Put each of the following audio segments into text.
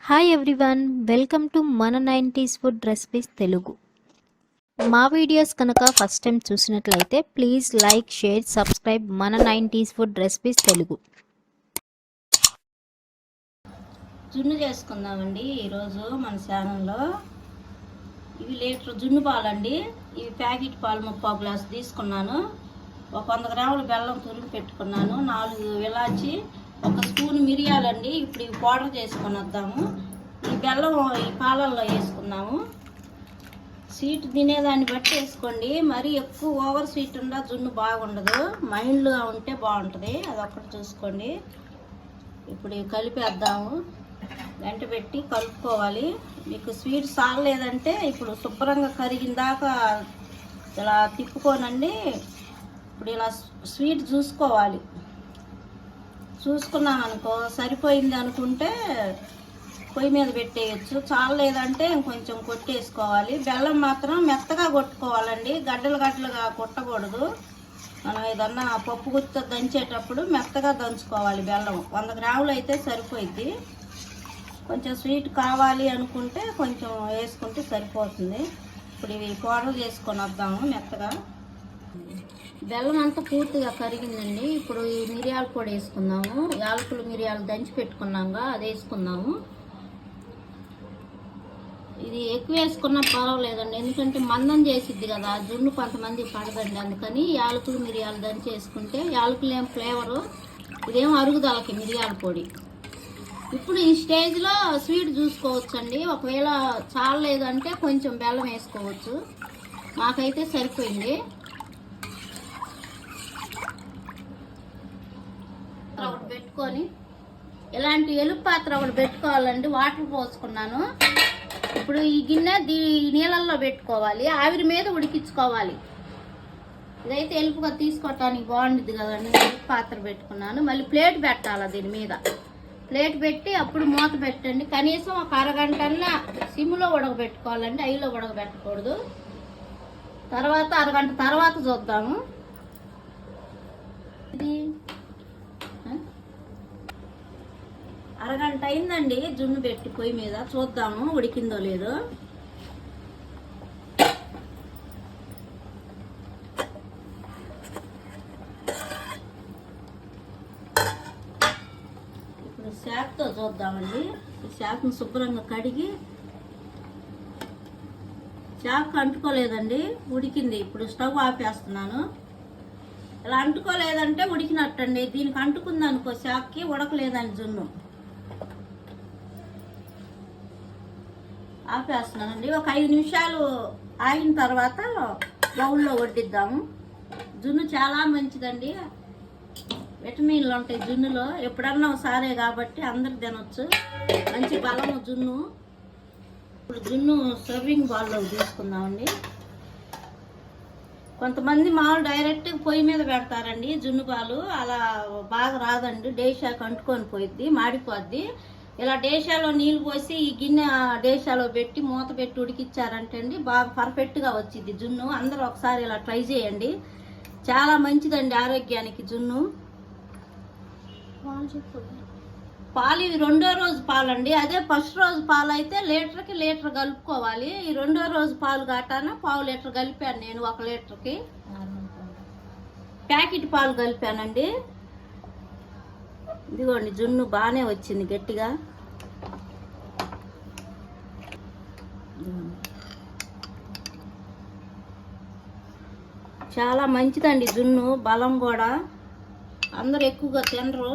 Hi everyone, welcome to మన 90s food recipes Telugu. మా videos కనుక ఫస్ట్ టైం చూసినట్లయితే ప్లీజ్ లైక్, షేర్, సబ్స్క్రైబ్ మన 90s ఫుడ్ రెసిపీస్ తెలుగు. జున్ను చేసుకుందామండి ఈరోజు మన ఛానల్లో. ఇవి లీటర్ జున్ను పాలండి. ఇవి ప్యాకెట్ పాలు 30 గ్లాసు తీసుకున్నాను. ఒక 100 గ్రాముల బెల్లం తురిమి పెట్టుకున్నాను. 4 ఇలాచి, 1 స్పూన్ మిరియాలండి. ఇప్పుడు ఇవి పౌడర్ చేసుకొని వద్దాము. ఈ బెల్లం ఈ పాలల్లో వేసుకున్నాము. స్వీట్ తినేదాన్ని బట్టి వేసుకోండి. మరీ ఎక్కువ ఓవర్ స్వీట్ ఉండా జున్ను బాగుండదు. మైల్డ్గా ఉంటే బాగుంటుంది, అదొక్కటి చూసుకోండి. ఇప్పుడు ఇవి కలిపేద్దాము. గంట పెట్టి కలుపుకోవాలి. మీకు స్వీట్ సాగలేదంటే ఇప్పుడు శుభ్రంగా కరిగిన దాకా ఇలా తిప్పుకోనండి. ఇప్పుడు ఇలా స్వీట్ చూసుకోవాలి. చూసుకున్నాం అనుకో, సరిపోయింది అనుకుంటే పొయ్యి మీద పెట్టేయచ్చు. చాలలేదంటే ఇంకొంచెం కొట్టేసుకోవాలి. బెల్లం మాత్రం మెత్తగా కొట్టుకోవాలండి, గడ్డలు గడ్డలుగా కొట్టకూడదు. మనం ఏదన్నా పప్పు గుత్త దంచేటప్పుడు మెత్తగా దంచుకోవాలి. బెల్లం 100 గ్రాములు అయితే సరిపోయిద్ది. కొంచెం స్వీట్ కావాలి అనుకుంటే కొంచెం వేసుకుంటే సరిపోతుంది. ఇప్పుడు ఇవి పౌడర్ చేసుకొని వద్దాము మెత్తగా. బెల్లం అంతా పూర్తిగా కరిగిందండి. ఇప్పుడు ఈ మిరియాల పొడి వేసుకుందాము. యాలకులు మిరియాలు దంచి పెట్టుకున్నాగా అది వేసుకుందాము. ఇది ఎక్కువ వేసుకున్నా పర్వాలేదండి, ఎందుకంటే మందం చేసిద్ది కదా జున్ను, కొంతమంది పడదండి. అందుకని యాలకులు మిరియాలు దంచి వేసుకుంటే యాలకులు ఏం ఫ్లేవరు, ఇదేం అరుగుదలకి మిరియాల పొడి. ఇప్పుడు ఈ స్టేజ్లో స్వీట్ చూసుకోవచ్చండి. ఒకవేళ చాలలేదంటే కొంచెం బెల్లం వేసుకోవచ్చు. మాకైతే సరిపోయింది. ఒకటి పెట్టుకొని ఇలాంటి ఎలుపు పాత్ర ఒకటి పెట్టుకోవాలండి. వాటర్ పోసుకున్నాను. ఇప్పుడు ఈ గిన్నె నీళ్ళల్లో పెట్టుకోవాలి. ఆవిరి మీద ఉడికించుకోవాలి. ఇదైతే ఎలుపుగా తీసుకోవటానికి బాగుంటుంది కదండి. ఎలుపు పాత్ర పెట్టుకున్నాను. మళ్ళీ ప్లేట్ పెట్టాలి. దీని మీద ప్లేట్ పెట్టి అప్పుడు మూత పెట్టండి. కనీసం ఒక అరగంటన్నా సిమ్లో ఉడకబెట్టుకోవాలండి, ఐలో ఉడకబెట్టకూడదు. తర్వాత అరగంట తర్వాత చూద్దాము. ఇది అరగంట అయిందండి జున్ను పెట్టి పొయ్యి మీద. చూద్దాము ఉడికిందో లేదో. ఇప్పుడు శాఖతో చూద్దామండి. ఈ శాఖను శుభ్రంగా కడిగి, శాఖ అంటుకోలేదండి, ఉడికింది. ఇప్పుడు స్టవ్ ఆపేస్తున్నాను. ఇలా అంటుకోలేదంటే ఉడికినట్టండి. దీనికి అంటుకుందనుకో శాఖకి, ఉడకలేదండి జున్ను. ఆపేస్తున్నానండి. ఒక 5 నిమిషాలు ఆగిన తర్వాత బౌల్లో వడ్డిద్దాము. జున్ను చాలా మంచిదండి, విటమిన్లు ఉంటాయి జున్నులో. ఎప్పుడన్నా ఒకసారే కాబట్టి అందరు తినొచ్చు. మంచి బలము జున్ను. ఇప్పుడు జున్ను సర్వింగ్ బౌల్లో తీసుకుందామండి. కొంతమంది మామూలు డైరెక్ట్ పొయ్యి మీద పెడతారండి జున్ను పాలు. అలా బాగా రాదండి, డేషాకు అంటుకొని పోయిద్ది, మాడిపోద్ది. ఇలా డేషాలో నీళ్ళు పోసి ఈ గిన్నె డేషాలో పెట్టి మూత పెట్టి ఉడికిచ్చారంటే అండి బాగా పర్ఫెక్ట్గా వచ్చింది జున్ను. అందరూ ఒకసారి ఇలా ట్రై చేయండి. చాలా మంచిదండి ఆరోగ్యానికి జున్ను. పాలు ఇవి 2వ రోజు పాలండి. అదే ఫస్ట్ రోజు పాలు అయితే లీటర్కి లీటర్ కలుపుకోవాలి. ఈ 2వ రోజు పాలు కాటాన పావు లీటర్ కలిపాను నేను. 1 లీటర్కి ప్యాకెట్ పాలు కలిపానండి. ఇదిగోండి జున్ను బాగానే వచ్చింది గట్టిగా. చాలా మంచిదండి జున్ను, బలం కూడా. అందరూ ఎక్కువగా తినరు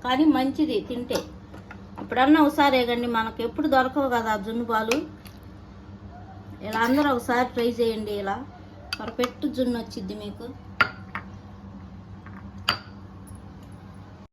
కానీ మంచిది తింటే. ఇప్పుడన్నా ఒకసారి కండి, మనకు ఎప్పుడు దొరకవు కదా జున్ను పాలు. ఇలా అందరూ ఒకసారి ట్రై చేయండి. ఇలా పర్ఫెక్ట్ జున్ను వచ్చింది మీకు.